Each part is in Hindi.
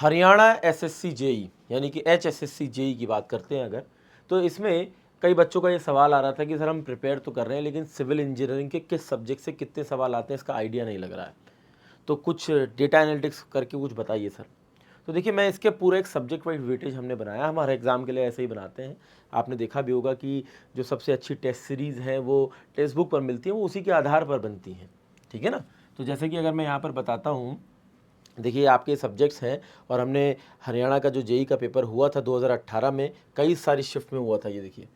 हरियाणा एसएससी जेई यानी कि HSSC जेई की बात करते हैं अगर, तो इसमें कई बच्चों का ये सवाल आ रहा था कि सर हम प्रिपेयर तो कर रहे हैं लेकिन सिविल इंजीनियरिंग के किस सब्जेक्ट से कितने सवाल आते हैं इसका आइडिया नहीं लग रहा है, तो कुछ डेटा एनालिटिक्स करके कुछ बताइए सर। तो देखिए, मैं इसके पूरे एक सब्जेक्ट वाइज वेटेज हमने बनाया, हमारे एग्ज़ाम के लिए ऐसे ही बनाते हैं। आपने देखा भी होगा कि जो सबसे अच्छी टेस्ट सीरीज़ हैं वो टेक्स्ट बुक पर मिलती हैं, वो उसी के आधार पर बनती हैं, ठीक है ना। तो जैसे कि अगर मैं यहाँ पर बताता हूँ, देखिए आपके सब्जेक्ट्स हैं, और हमने हरियाणा का जो जेई का पेपर हुआ था 2018 में, कई सारी शिफ्ट में हुआ था, ये देखिए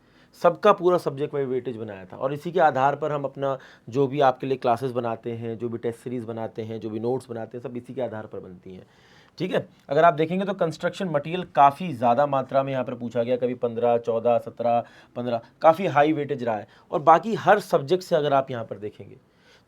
सबका पूरा सब्जेक्ट वाइज वेटेज बनाया था, और इसी के आधार पर हम अपना जो भी आपके लिए क्लासेस बनाते हैं, जो भी टेस्ट सीरीज़ बनाते हैं, जो भी नोट्स बनाते हैं, सब इसी के आधार पर बनती हैं, ठीक है। अगर आप देखेंगे तो कंस्ट्रक्शन मटेरियल काफ़ी ज़्यादा मात्रा में यहाँ पर पूछा गया, कभी 15, 14, 17, 15, काफ़ी हाई वेटेज रहा है। और बाकी हर सब्जेक्ट से अगर आप यहाँ पर देखेंगे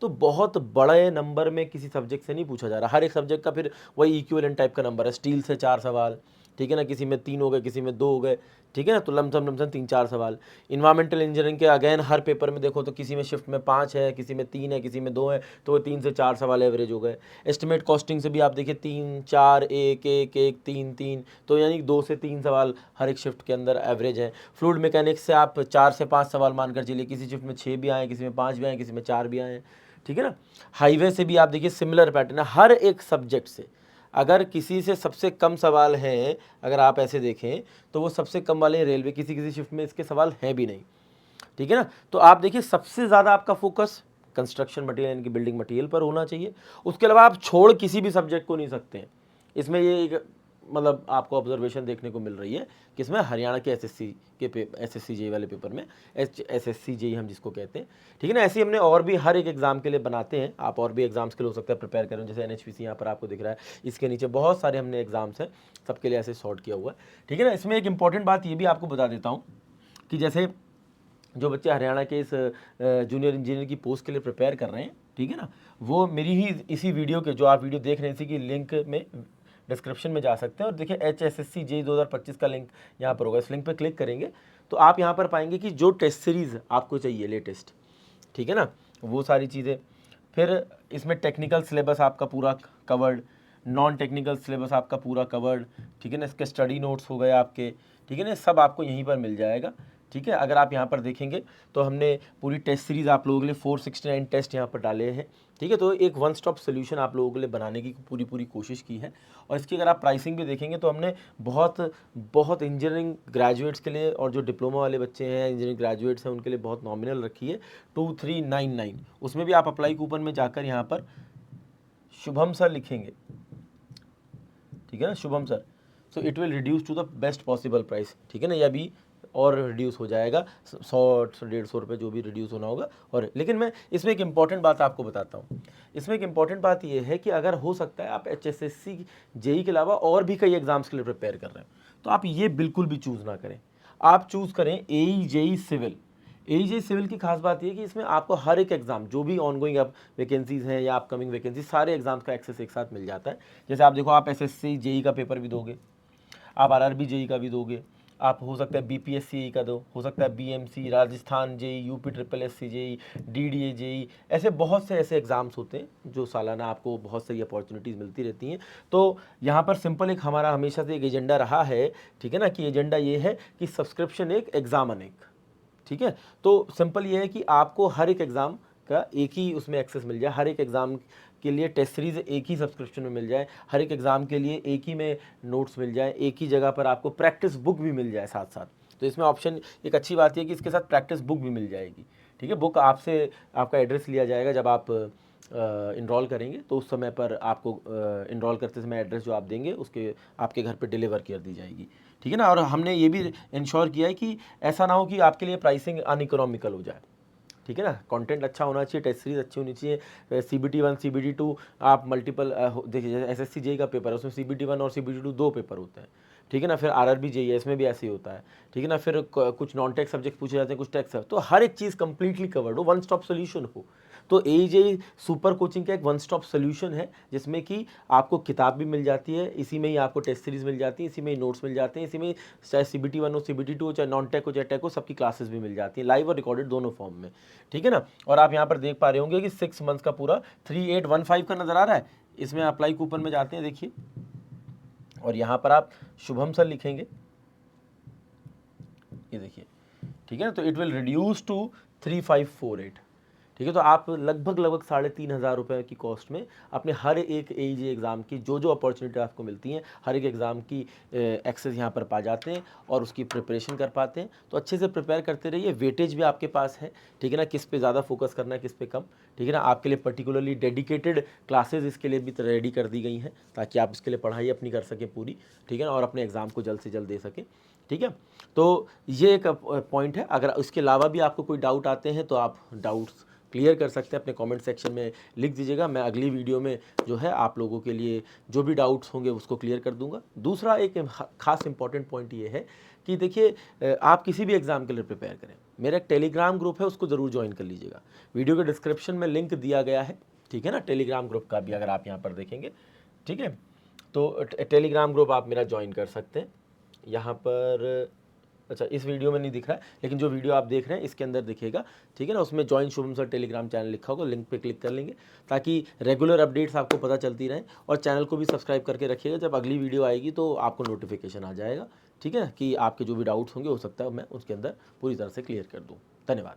तो बहुत बड़े नंबर में किसी सब्जेक्ट से नहीं पूछा जा रहा, हर एक सब्जेक्ट का फिर वही इक्विवेलेंट टाइप का नंबर है। स्टील से 4 सवाल, ठीक है ना, किसी में 3 हो गए, किसी में 2 हो गए, ठीक है ना, तो लमसम 3-4 सवाल। इन्वायरमेंटल इंजीनियरिंग के अगेन हर पेपर में देखो तो किसी में शिफ्ट में 5 है, किसी में 3 है, किसी में 2 है, तो वो 3 से 4 सवाल एवरेज हो गए। एस्टिमेट कॉस्टिंग से भी आप देखिए 3, 4, 1, 1, 1, 3, 3, तो यानी 2 से 3 सवाल हर एक शिफ्ट के अंदर एवरेज है। फ्लूइड मैकेनिक्स से आप 4 से 5 सवाल मानकर चलिए, किसी शिफ्ट में 6 भी आए, किसी में 5 भी आए, किसी में 4 भी आए, ठीक है ना। हाईवे से भी आप देखिए सिमिलर पैटर्न है, हर एक सब्जेक्ट से अगर किसी से सबसे कम सवाल हैं, अगर आप ऐसे देखें तो वो सबसे कम वाले रेलवे, किसी किसी शिफ्ट में इसके सवाल हैं भी नहीं, ठीक है ना। तो आप देखिए सबसे ज़्यादा आपका फोकस कंस्ट्रक्शन मटेरियल यानी कि बिल्डिंग मटेरियल पर होना चाहिए, उसके अलावा आप छोड़ किसी भी सब्जेक्ट को नहीं सकते हैं। इसमें ये एक मतलब आपको ऑब्जर्वेशन देखने को मिल रही है कि इसमें हरियाणा के एसएससी के एसएससी जेई वाले पेपर में, एसएससी जेई हम जिसको कहते हैं, ठीक है ना। ऐसे ही हमने और भी हर एक एग्जाम के लिए बनाते हैं, आप और भी एग्जाम्स के लिए हो सकता है प्रिपेयर करें, जैसे एनएचपीसी यहाँ पर आपको दिख रहा है, इसके नीचे बहुत सारे हमने एग्जाम्स हैं, सबके लिए ऐसे सॉर्ट किया हुआ है, ठीक है ना। इसमें एक इंपॉर्टेंट बात ये भी आपको बता देता हूँ कि जैसे जो बच्चे हरियाणा के इस जूनियर इंजीनियर की पोस्ट के लिए प्रिपेयर कर रहे हैं, ठीक है ना, वो मेरी ही इसी वीडियो के जो आप वीडियो देख रहे हैं इसी की लिंक में डिस्क्रिप्शन में जा सकते हैं, और देखिए HSSC जेई 2025 का लिंक यहाँ पर होगा, इस लिंक पर क्लिक करेंगे तो आप यहाँ पर पाएंगे कि जो टेस्ट सीरीज़ आपको चाहिए लेटेस्ट, ठीक है ना, वो सारी चीज़ें। फिर इसमें टेक्निकल सिलेबस आपका पूरा कवर्ड, नॉन टेक्निकल सिलेबस आपका पूरा कवर्ड, ठीक है ना, इसके स्टडी नोट्स हो गए आपके, ठीक है ना, सब आपको यहीं पर मिल जाएगा, ठीक है। अगर आप यहाँ पर देखेंगे तो हमने पूरी टेस्ट सीरीज़ आप लोगों के लिए 469 टेस्ट यहाँ पर डाले हैं, ठीक है। तो एक वन स्टॉप सोल्यूशन आप लोगों के लिए बनाने की पूरी कोशिश की है। और इसकी अगर आप प्राइसिंग भी देखेंगे तो हमने बहुत इंजीनियरिंग ग्रेजुएट्स के लिए, और जो डिप्लोमा वाले बच्चे हैं इंजीनियरिंग ग्रेजुएट्स हैं उनके लिए बहुत नॉमिनल रखी है, 2399। उसमें भी आप अप्लाई कूपन में जाकर यहाँ पर शुभम सर लिखेंगे, ठीक है ना, Shubham sir, so it will reduce to the best possible price, ठीक है ना, या भी और रिड्यूस हो जाएगा 100-150 रुपये जो भी रिड्यूस होना होगा। और लेकिन मैं इसमें एक इम्पॉर्टेंट बात आपको बताता हूँ, इसमें एक इम्पॉर्टेंट बात ये है कि अगर हो सकता है आप HSSC जेई के अलावा और भी कई एग्जाम्स के लिए प्रिपेयर कर रहे हैं, तो आप ये बिल्कुल भी चूज़ ना करें, आप चूज़ करें AE JE civil. AE civil की खास बात ये है कि इसमें आपको हर एक एग्जाम जो भी ऑनगोइंग अब वैकेंसीज हैं या अपकमिंग वैकेंसीज, सारे एग्जाम्स का एक्सेस एक साथ मिल जाता है। जैसे आप देखो, आप SSC जेई का पेपर भी दोगे, आप RRB जेई का भी दोगे, आप हो सकता है BPSC का दो, हो सकता है BMC, Rajasthan JE, UP SSC JE, DDA JE, ऐसे बहुत से ऐसे एग्जाम्स होते हैं जो सालाना आपको बहुत सारी अपॉर्चुनिटीज़ मिलती रहती हैं। तो यहाँ पर सिंपल एक हमारा हमेशा से एक एजेंडा रहा है, ठीक है ना, कि एजेंडा ये है कि सब्सक्रिप्शन एक, एग्ज़ाम अनेक, ठीक है। तो सिंपल ये है कि आपको हर एक एग्ज़ाम का एक ही उसमें एक्सेस मिल जाए, हर एक एग्ज़ाम के लिए टेस्ट सीरीज़ एक ही सब्सक्रिप्शन में मिल जाए, हर एक एग्ज़ाम के लिए एक ही में नोट्स मिल जाए, एक ही जगह पर आपको प्रैक्टिस बुक भी मिल जाए साथ साथ। तो इसमें ऑप्शन एक अच्छी बात यह है कि इसके साथ प्रैक्टिस बुक भी मिल जाएगी, ठीक है। बुक आपसे आपका एड्रेस लिया जाएगा जब आप इनरोल करेंगे, तो उस समय पर आपको इनरोल करते समय एड्रेस जो आप देंगे उसके आपके घर पे डिलीवर कर दी जाएगी, ठीक है ना। और हमने ये भी इंश्योर किया है कि ऐसा ना हो कि आपके लिए प्राइसिंग अनइकोनॉमिकल हो जाए, ठीक है ना। कंटेंट अच्छा होना चाहिए, टेस्ट सीरीज अच्छी होनी चाहिए, CBT 1 CBT 2 आप मल्टीपल देखिए, जैसे SSC जेई का पेपर है उसमें CBT 1 और CBT 2 दो पेपर होते हैं, ठीक है ना। फिर RRB जेई है, इसमें भी ऐसे ही होता है, ठीक है ना। फिर कुछ नॉन टेक सब्जेक्ट पूछे जाते हैं, कुछ टेक्स है, तो हर एक चीज़ कंप्लीटली कवर्ड हो, वन स्टॉप सोल्यूशन हो। तो AE जेई सुपर कोचिंग का एक वन स्टॉप सोल्यूशन है, जिसमें कि आपको किताब भी मिल जाती है, इसी में ही आपको टेस्ट सीरीज मिल जाती है, इसी में ही नोट्स मिल जाते हैं, इसी में चाहे CBT 1 हो, CBT 2 हो, चाहे नॉन टेक हो, चाहे टेक हो, सबकी क्लासेस भी मिल जाती है, लाइव और रिकॉर्डेड दोनों फॉर्म में, ठीक है ना। और आप यहाँ पर देख पा रहे होंगे कि 6 मंथ्स का पूरा 3815 का नज़र आ रहा है। इसमें अप्लाई कूपन में जाते हैं, देखिए और यहाँ पर आप शुभम सर लिखेंगे, ये देखिए, ठीक है ना। तो इट विल रिड्यूस टू 3548, ठीक है। तो आप लगभग 3,500 रुपये की कॉस्ट में अपने हर एक AEG एग्ज़ाम की जो अपॉर्चुनिटी आपको मिलती हैं, हर एक एग्ज़ाम की एक्सेस यहाँ पर पा जाते हैं और उसकी प्रिपरेशन कर पाते हैं। तो अच्छे से प्रिपेयर करते रहिए, वेटेज भी आपके पास है, ठीक है ना, किस पे ज़्यादा फोकस करना है, किस पे कम, ठीक है ना। आपके लिए पर्टिकुलरली डेडिकेटेड क्लासेज इसके लिए भी रेडी कर दी गई हैं ताकि आप इसके लिए पढ़ाई अपनी कर सकें पूरी, ठीक है ना, और अपने एग्ज़ाम को जल्द से जल्द दे सकें, ठीक है। तो ये एक पॉइंट है। अगर इसके अलावा भी आपको कोई डाउट आते हैं तो आप डाउट्स क्लियर कर सकते हैं, अपने कमेंट सेक्शन में लिख दीजिएगा। मैं अगली वीडियो में जो है आप लोगों के लिए जो भी डाउट्स होंगे उसको क्लियर कर दूंगा। दूसरा एक खास इंपॉर्टेंट पॉइंट ये है कि देखिए, आप किसी भी एग्ज़ाम के लिए प्रिपेयर करें, मेरा एक टेलीग्राम ग्रुप है, उसको ज़रूर ज्वाइन कर लीजिएगा। वीडियो के डिस्क्रिप्शन में लिंक दिया गया है, ठीक है ना, टेलीग्राम ग्रुप का भी अगर आप यहाँ पर देखेंगे, ठीक है। तो टेलीग्राम ग्रुप आप मेरा ज्वाइन कर सकते हैं। यहाँ पर अच्छा इस वीडियो में नहीं दिख रहा है, लेकिन जो वीडियो आप देख रहे हैं इसके अंदर दिखेगा, ठीक है ना। उसमें join Shubham sir Telegram channel लिखा होगा, लिंक पे क्लिक कर लेंगे ताकि रेगुलर अपडेट्स आपको पता चलती रहें। और चैनल को भी सब्सक्राइब करके रखिएगा, जब अगली वीडियो आएगी तो आपको नोटिफिकेशन आ जाएगा, ठीक है, कि आपके जो भी डाउट्स होंगे हो सकता है मैं उसके अंदर पूरी तरह से क्लियर कर दूँ। धन्यवाद।